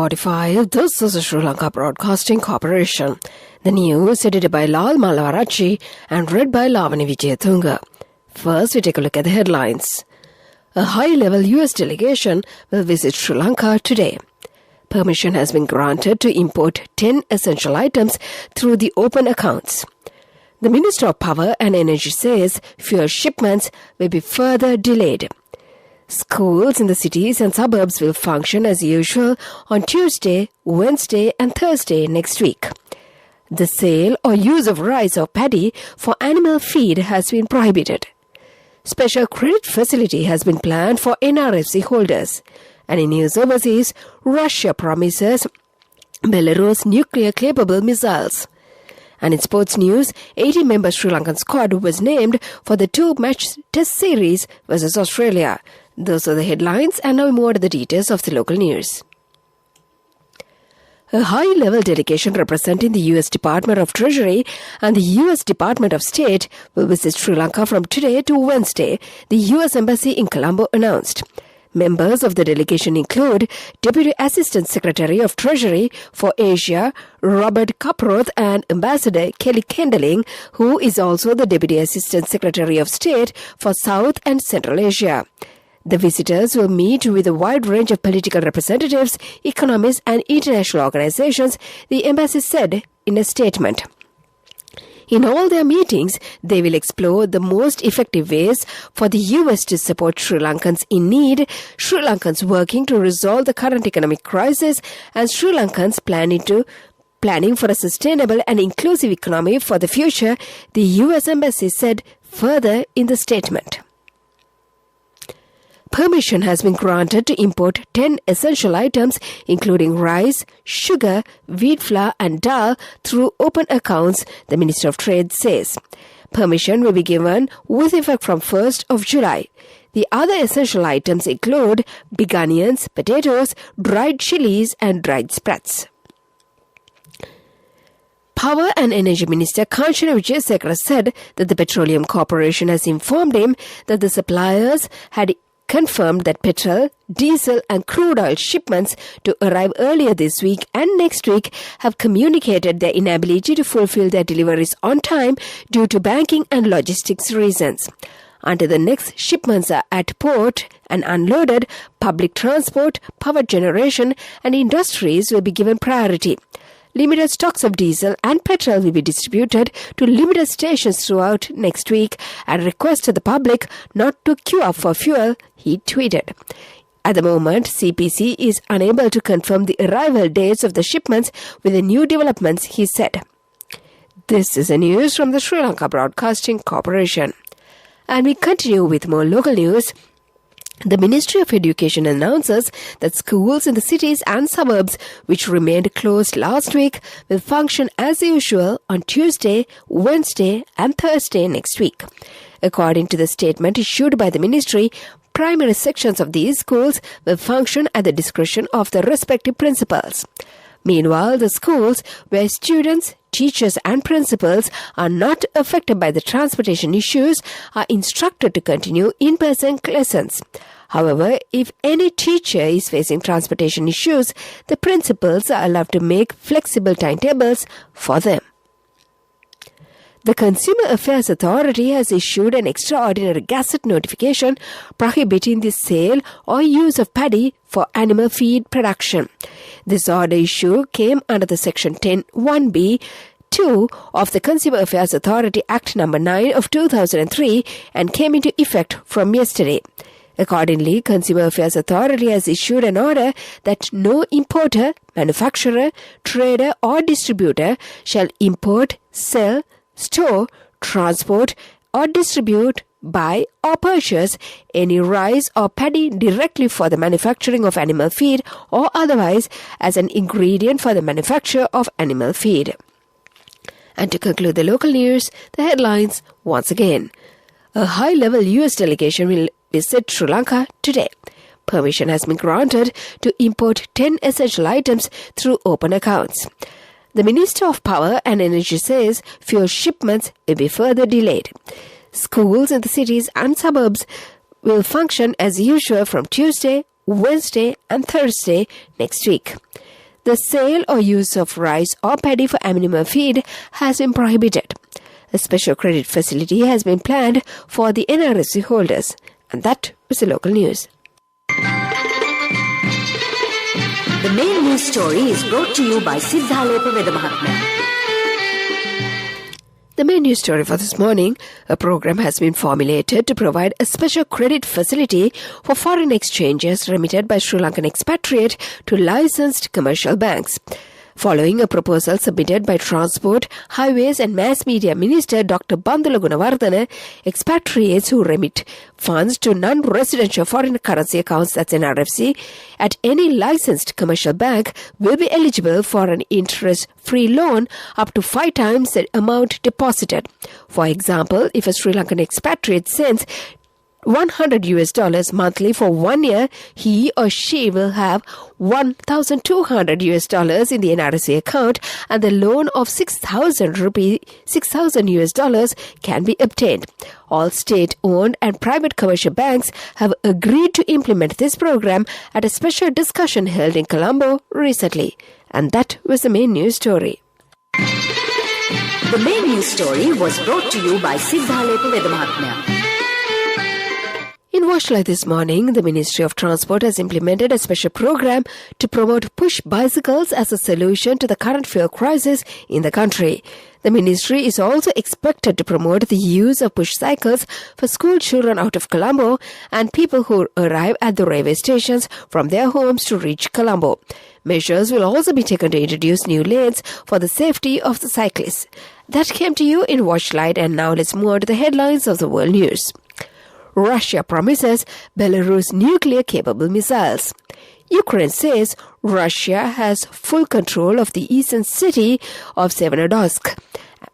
7:45. This is the Sri Lanka Broadcasting Corporation. The news edited by Lal Malavarachi and read by Lavani Vijayatunga. First, we take a look at the headlines. A high-level U.S. delegation will visit Sri Lanka today. Permission has been granted to import 10 essential items through the open accounts. The Minister of Power and Energy says fuel shipments will be further delayed. Schools in the cities and suburbs will function as usual on Tuesday, Wednesday and Thursday next week. The sale or use of rice or paddy for animal feed has been prohibited. Special credit facility has been planned for NRFC holders. And in news overseas, Russia promises Belarus nuclear-capable missiles. And in sports news, 80-member Sri Lankan squad was named for the two-match test series versus Australia. Those are the headlines, and now more to the details of the local news. A high-level delegation representing the U.S. Department of Treasury and the U.S. Department of State will visit Sri Lanka from today to Wednesday, the U.S. Embassy in Colombo announced. Members of the delegation include Deputy Assistant Secretary of Treasury for Asia, Robert Kaproth, and Ambassador Kelly Kendalling, who is also the Deputy Assistant Secretary of State for South and Central Asia. The visitors will meet with a wide range of political representatives, economists, and international organizations, the embassy said in a statement. In all their meetings, they will explore the most effective ways for the U.S. to support Sri Lankans in need, Sri Lankans working to resolve the current economic crisis, and Sri Lankans planning for a sustainable and inclusive economy for the future, the U.S. Embassy said further in the statement. Permission has been granted to import 10 essential items including rice, sugar, wheat flour and dal through open accounts, the Minister of Trade says. Permission will be given with effect from 1st of July. The other essential items include big onions, potatoes, dried chilies and dried sprouts. Power and Energy Minister Kanchana Wijayasekara said that the Petroleum Corporation has informed him that the suppliers had confirmed that petrol, diesel and crude oil shipments to arrive earlier this week and next week have communicated their inability to fulfill their deliveries on time due to banking and logistics reasons. Until the next shipments are at port and unloaded, public transport, power generation and industries will be given priority. Limited stocks of diesel and petrol will be distributed to limited stations throughout next week and request to the public not to queue up for fuel, he tweeted. At the moment, CPC is unable to confirm the arrival dates of the shipments with the new developments, he said. This is the news from the Sri Lanka Broadcasting Corporation. And we continue with more local news. The Ministry of Education announces that schools in the cities and suburbs which remained closed last week will function as usual on Tuesday, Wednesday and Thursday next week. According to the statement issued by the ministry, primary sections of these schools will function at the discretion of the respective principals. Meanwhile, the schools where students, teachers and principals are not affected by the transportation issues are instructed to continue in-person lessons. However, if any teacher is facing transportation issues, the principals are allowed to make flexible timetables for them. The Consumer Affairs Authority has issued an extraordinary gazette notification prohibiting the sale or use of paddy for animal feed production. This order issue came under the Section 10(1)(b)(2) of the Consumer Affairs Authority Act No. 9 of 2003 and came into effect from yesterday. Accordingly, Consumer Affairs Authority has issued an order that no importer, manufacturer, trader or distributor shall import, sell, store, transport or distribute, buy or purchase any rice or paddy directly for the manufacturing of animal feed or otherwise as an ingredient for the manufacture of animal feed. And to conclude the local news, the headlines once again. A high-level U.S. delegation will visit Sri Lanka today. Permission has been granted to import 10 essential items through open accounts. The Minister of Power and Energy says fuel shipments will be further delayed. Schools in the cities and suburbs will function as usual from Tuesday, Wednesday and Thursday next week. The sale or use of rice or paddy for animal feed has been prohibited. A special credit facility has been planned for the NRSC holders. And that was the local news. The main news story is brought to you by Siddhalepa Vedamahatmya. The main news story for this morning, a program has been formulated to provide a special credit facility for foreign exchanges remitted by Sri Lankan expatriate to licensed commercial banks. Following a proposal submitted by Transport, Highways and Mass Media Minister Dr. Bandula Gunawardena, expatriates who remit funds to non-residential foreign currency accounts, that's NRFC, at any licensed commercial bank will be eligible for an interest-free loan up to 5 times the amount deposited. For example, if a Sri Lankan expatriate sends $100 monthly for 1 year, he or she will have $1,200 in the NRSA account, and the loan of $6,000 can be obtained. All state-owned and private commercial banks have agreed to implement this program at a special discussion held in Colombo recently. And that was the main news story. The main news story was brought to you by Siddhalepa Vedamahatmya. In Washington this morning, the Ministry of Transport has implemented a special program to promote push bicycles as a solution to the current fuel crisis in the country. The ministry is also expected to promote the use of push cycles for school children out of Colombo and people who arrive at the railway stations from their homes to reach Colombo. Measures will also be taken to introduce new lanes for the safety of the cyclists. That came to you in Watchlight, and now let's move on to the headlines of the world news. Russia promises Belarus nuclear-capable missiles. Ukraine says Russia has full control of the eastern city of Severodonetsk.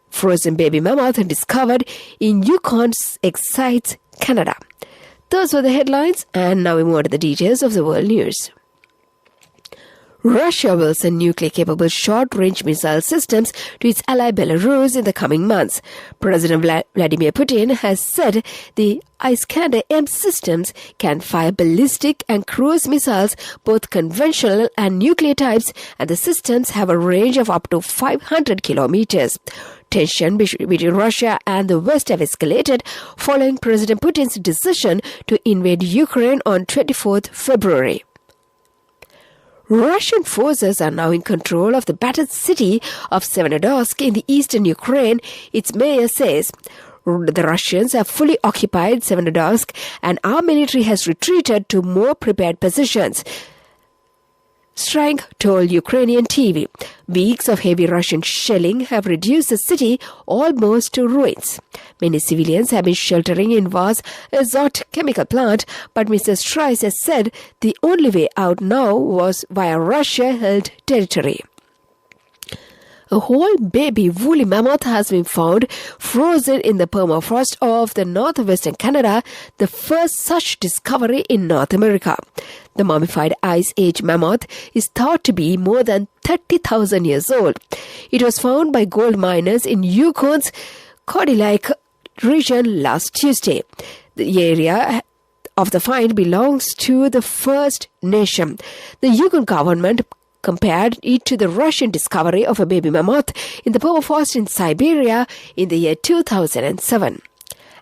Frozen baby mammoth discovered in Yukon excites Canada. Those were the headlines, and now we move on to the details of the world news. Russia will send nuclear-capable short-range missile systems to its ally Belarus in the coming months. President Vladimir Putin has said the Iskander-M systems can fire ballistic and cruise missiles, both conventional and nuclear types, and the systems have a range of up to 500 kilometers. Tension between Russia and the West have escalated following President Putin's decision to invade Ukraine on 24th February. Russian forces are now in control of the battered city of Severodonetsk in the eastern Ukraine, its mayor says. The Russians have fully occupied Severodonetsk and our military has retreated to more prepared positions, Strang told Ukrainian TV. Weeks of heavy Russian shelling have reduced the city almost to ruins. Many civilians have been sheltering in Vaz Azot chemical plant, but Mr. Strice has said the only way out now was via Russia-held territory. A whole baby woolly mammoth has been found frozen in the permafrost of the northwestern Canada, the first such discovery in North America. The mummified Ice Age mammoth is thought to be more than 30,000 years old. It was found by gold miners in Yukon's Cody-like region last Tuesday. The area of the find belongs to the First Nation. The Yukon government compared it to the Russian discovery of a baby mammoth in the permafrost in Siberia in the year 2007.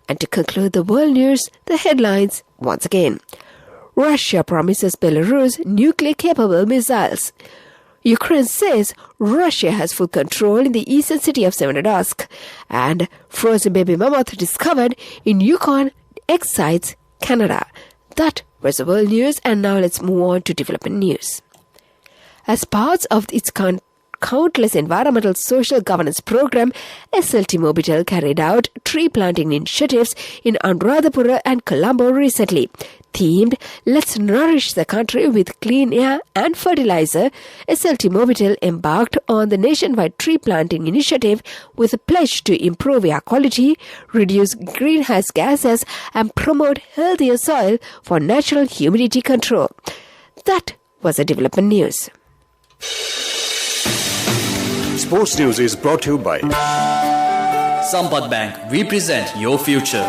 And to conclude the world news, the headlines once again. Russia promises Belarus nuclear-capable missiles. Ukraine says Russia has full control in the eastern city of Severodonetsk. And frozen baby mammoth discovered in Yukon excites Canada. That was the world news, and now let's move on to development news. As part of its countless environmental social governance program, SLT Mobitel carried out tree planting initiatives in Anuradhapura and Colombo recently. Themed, Let's Nourish the Country with Clean Air and Fertilizer, SLT Mobitel embarked on the nationwide tree planting initiative with a pledge to improve air quality, reduce greenhouse gases, and promote healthier soil for natural humidity control. That was the development news. Sports News is brought to you by Sampath Bank. We present your future.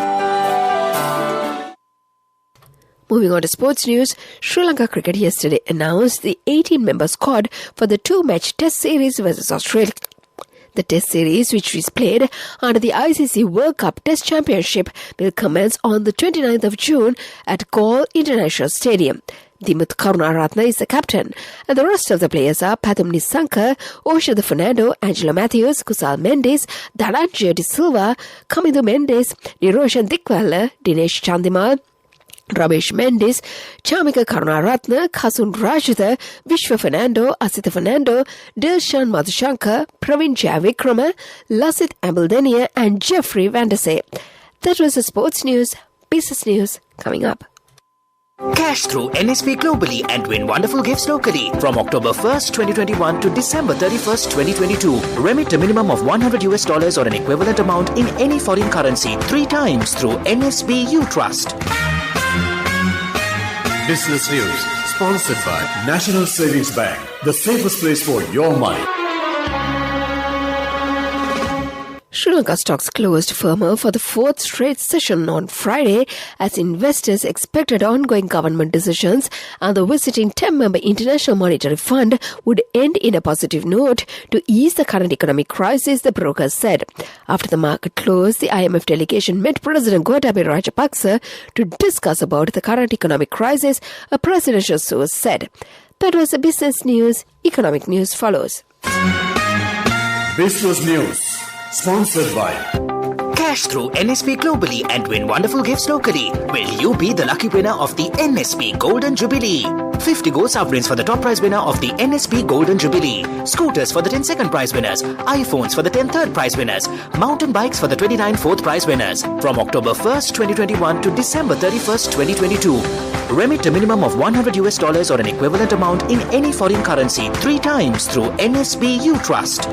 Moving on to sports news, Sri Lanka Cricket yesterday announced the 18-member squad for the 2-match Test series versus Australia. The Test series, which is played under the ICC World Cup Test Championship, will commence on the 29th of June at Galle International Stadium. Dimuth Karunaratne is the captain, and the rest of the players are Pathum Nissanka, Oshada Fernando, Angelo Matthews, Kusal Mendes, Dhananjaya De Silva, Kamidu Mendes, Niroshan Dikwala, Dinesh Chandimal, Ramesh Mendes, Chamika Karunaratne, Kasun Rajitha, Vishwa Fernando, Asita Fernando, Dilshan Madhushankar, Praveen Jayavikrama, Lasith Ambaldenia and Jeffrey Vandase. That was the sports news. Business news coming up. Cash through NSP globally and win wonderful gifts locally. From October 1st, 2021 to December 31st, 2022. Remit a minimum of $100 or an equivalent amount in any foreign currency 3 times through NSB U Trust. Business news sponsored by National Savings Bank, the safest place for your money. Sri Lanka stocks closed firmer for the 4th straight session on Friday as investors expected ongoing government decisions and the visiting 10-member International Monetary Fund would end in a positive note to ease the current economic crisis, the brokers said. After the market closed, the IMF delegation met President Gotabaya Rajapaksa to discuss about the current economic crisis, a presidential source said. That was the business news. Economic news follows. Business news sponsored by Cash through NSP globally and win wonderful gifts locally. Will you be the lucky winner of the NSP Golden Jubilee? 50 gold sovereigns for the top prize winner of the NSP Golden Jubilee. Scooters for the 10 second prize winners. iPhones for the 10 third prize winners. Mountain bikes for the 29 fourth prize winners. From October 1st, 2021 to December 31st, 2022. Remit a minimum of $100 or an equivalent amount in any foreign currency 3 times through NSB U Trust.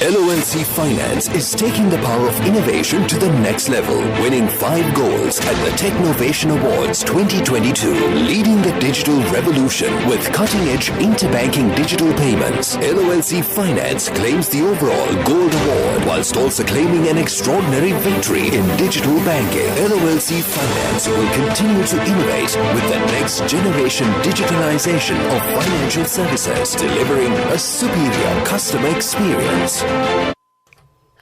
LONC Finance is taking the power of innovation to the next level, winning 5 golds at the Technovation Awards 2022, leading the digital revolution with cutting-edge interbanking digital payments. LONC Finance claims the overall gold award whilst also claiming an extraordinary victory in digital banking. LONC Finance will continue to innovate with the next generation digitalization of financial services, delivering a superior customer experience.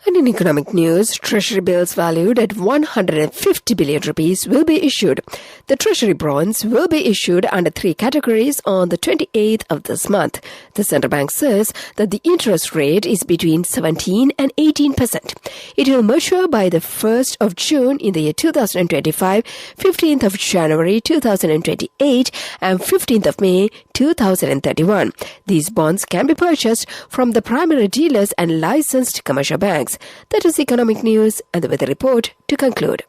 And in economic news, treasury bills valued at 150 billion rupees will be issued. The treasury bonds will be issued under 3 categories on the 28th of this month. The central bank says that the interest rate is between 17 and 18%. It will mature by the 1st of June in the year 2025, 15th of January 2028 and 15th of May 2031. These bonds can be purchased from the primary dealers and licensed commercial banks. That is economic news and the weather report to conclude.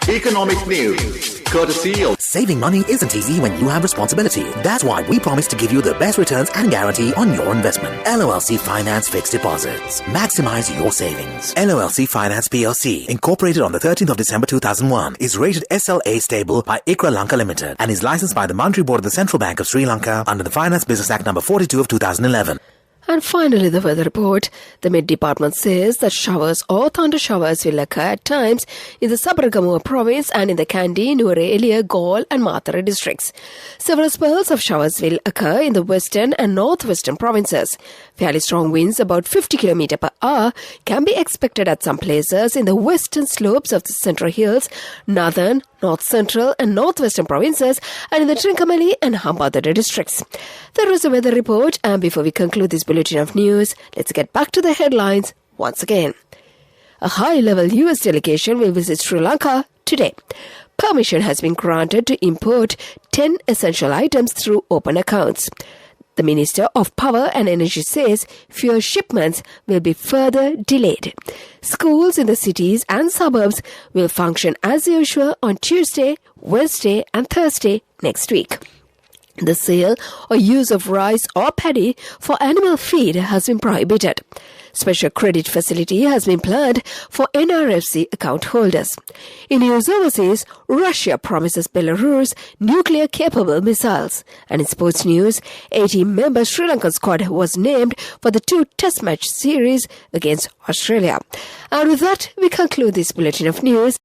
Economic news, courtesy of... Saving money isn't easy when you have responsibility. That's why we promise to give you the best returns and guarantee on your investment. LOLC Finance Fixed Deposits. Maximize your savings. LOLC Finance PLC, incorporated on the 13th of December 2001, is rated SLA stable by ICRA Lanka Limited and is licensed by the Monetary Board of the Central Bank of Sri Lanka under the Finance Business Act number 42 of 2011. And finally, the weather report. The Met Department says that showers or thunder showers will occur at times in the Sabaragamuwa province and in the Kandy, Nuwara, Galle and Matara districts. Several spells of showers will occur in the western and northwestern provinces. Fairly strong winds, about 50 km per hour, can be expected at some places in the western slopes of the Central Hills, northern, north central and northwestern provinces and in the Trincomalee and Hambantota districts. That was the weather report, and before we conclude this bulletin of news, let's get back to the headlines once again. A high-level US delegation will visit Sri Lanka today. Permission has been granted to import 10 essential items through open accounts. The Minister of Power and Energy says fewer shipments will be further delayed. Schools in the cities and suburbs will function as usual on Tuesday, Wednesday and Thursday next week. The sale or use of rice or paddy for animal feed has been prohibited. Special credit facility has been planned for NRFC account holders. In news overseas, Russia promises Belarus nuclear-capable missiles. And in sports news, 18-member Sri Lankan squad was named for the 2 Test match series against Australia. And with that, we conclude this bulletin of news.